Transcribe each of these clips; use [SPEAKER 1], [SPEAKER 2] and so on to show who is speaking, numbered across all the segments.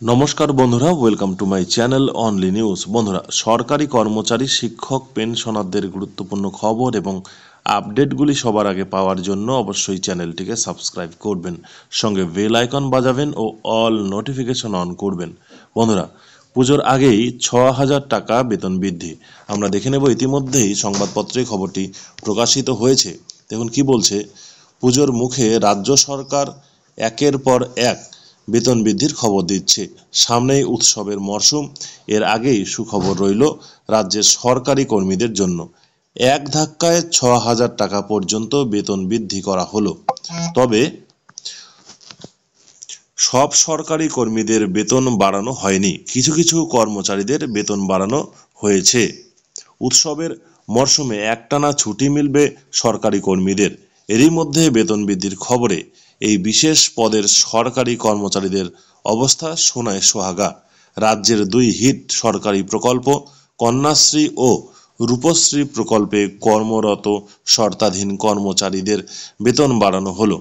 [SPEAKER 1] নমস্কার বন্ধুরা, welcome to my channel only news. বন্ধুরা, সরকারি কর্মচারী, শিক্ষক, পেনশনারদের গুরুত্বপূর্ণ খবর এবং আপডেটগুলি সবার আগে পাওয়ার জন্য অবশ্যই চ্যানেলটিকে সাবস্ক্রাইব করবেন, সঙ্গে বেল আইকন বাজাবেন ও অল নোটিফিকেশন অন করবেন। বন্ধুরা, পুজোর আগেই ৬,০০০ টাকা বেতন বৃদ্ধি। আমরা দেখে নেব ইতিমধ্যেই সংবাদপত্রে খবরটি প্রকাশিত হয়েছে। দেখুন কি বলছে। পুজোর মুখে রাজ্য সরকার একের পর এক বেতন বৃদ্ধির খবর দিচ্ছে। সামনেই উৎসবের মরশুম, এর আগেই সুখবর রইল রাজ্যের সরকারি কর্মীদের জন্য। এক ধাক্কায় ৬,০০০ টাকা পর্যন্ত বেতন বৃদ্ধি করা হলো। তবে সব সরকারি কর্মীদের বেতন বাড়ানো হয়নি, কিছু কিছু কর্মচারীদের বেতন বাড়ানো হয়েছে। উৎসবের মরশুমে একটানা ছুটি মিলবে সরকারি কর্মীদের। এরই মধ্যে বেতন বৃদ্ধির খবরে এই বিশেষ পদের সরকারি কর্মচারীদের অবস্থা সোনায় সোহাগা। রাজ্যের দুই হিট সরকারি প্রকল্প কন্যাশ্রী ও রূপশ্রী প্রকল্পে কর্মরত শর্তাধীন কর্মচারীদের বেতন বাড়ানো হলো।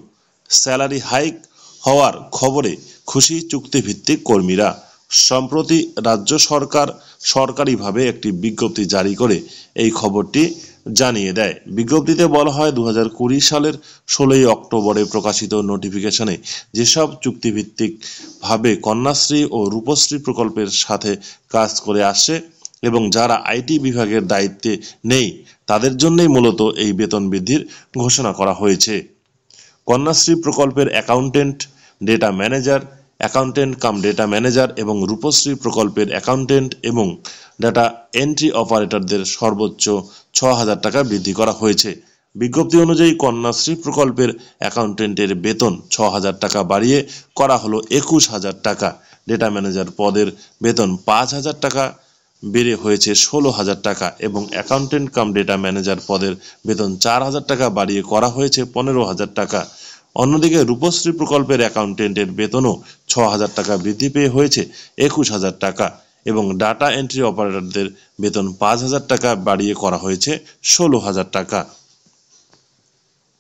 [SPEAKER 1] স্যালারি হাইক হওয়ার খবরে খুশি চুক্তিভিত্তিক কর্মীরা। সম্প্রতি রাজ্য সরকার সরকারিভাবে একটি বিজ্ঞপ্তি জারি করে এই খবরটি জানিয়ে দেয়। বিজ্ঞপ্তিতে বলা হয়, 2020 সালের 16 অক্টোবরে প্রকাশিত নোটিফিকেশনে যেসব চুক্তিভিত্তিকভাবে কন্যাশ্রী ও রূপশ্রী প্রকল্পের সাথে কাজ করে আসছে এবং যারা আইটি বিভাগের দায়িত্বে নেই, তাদের জন্যই মূলত এই বেতন বৃদ্ধির ঘোষণা করা হয়েছে। কন্যাশ্রী প্রকল্পের অ্যাকাউন্টেন্ট, ডেটা ম্যানেজার, অ্যাকাউন্টেন্ট কাম ডেটা ম্যানেজার এবং রূপশ্রী প্রকল্পের অ্যাকাউন্টেন্ট এবং ডাটা এন্ট্রি অপারেটরদের সর্বোচ্চ ৬,০০০ টাকা বৃদ্ধি করা হয়েছে। বিজ্ঞপ্তি অনুযায়ী কন্যাশ্রী প্রকল্পের অ্যাকাউন্টেন্টের বেতন ৬,০০০ টাকা বাড়িয়ে করা হলো ২১,০০০ টাকা। ডেটা ম্যানেজার পদের বেতন ৫,০০০ টাকা বেড়ে হয়েছে ১৬,০০০ টাকা এবং অ্যাকাউন্টেন্ট কাম ডেটা ম্যানেজার পদের বেতন ৪,০০০ টাকা বাড়িয়ে করা হয়েছে ১৫,০০০ টাকা। অন্যদিকে রূপশ্রী প্রকল্পের অ্যাকাউন্টেন্টের বেতনও ৬,০০০ টাকা বৃদ্ধি পেয়ে হয়েছে ২১,০০০ টাকা এবং ডাটা এন্ট্রি অপারেটরদের বেতন ৫,০০০ টাকা বাড়িয়ে করা হয়েছে ১৬,০০০ টাকা।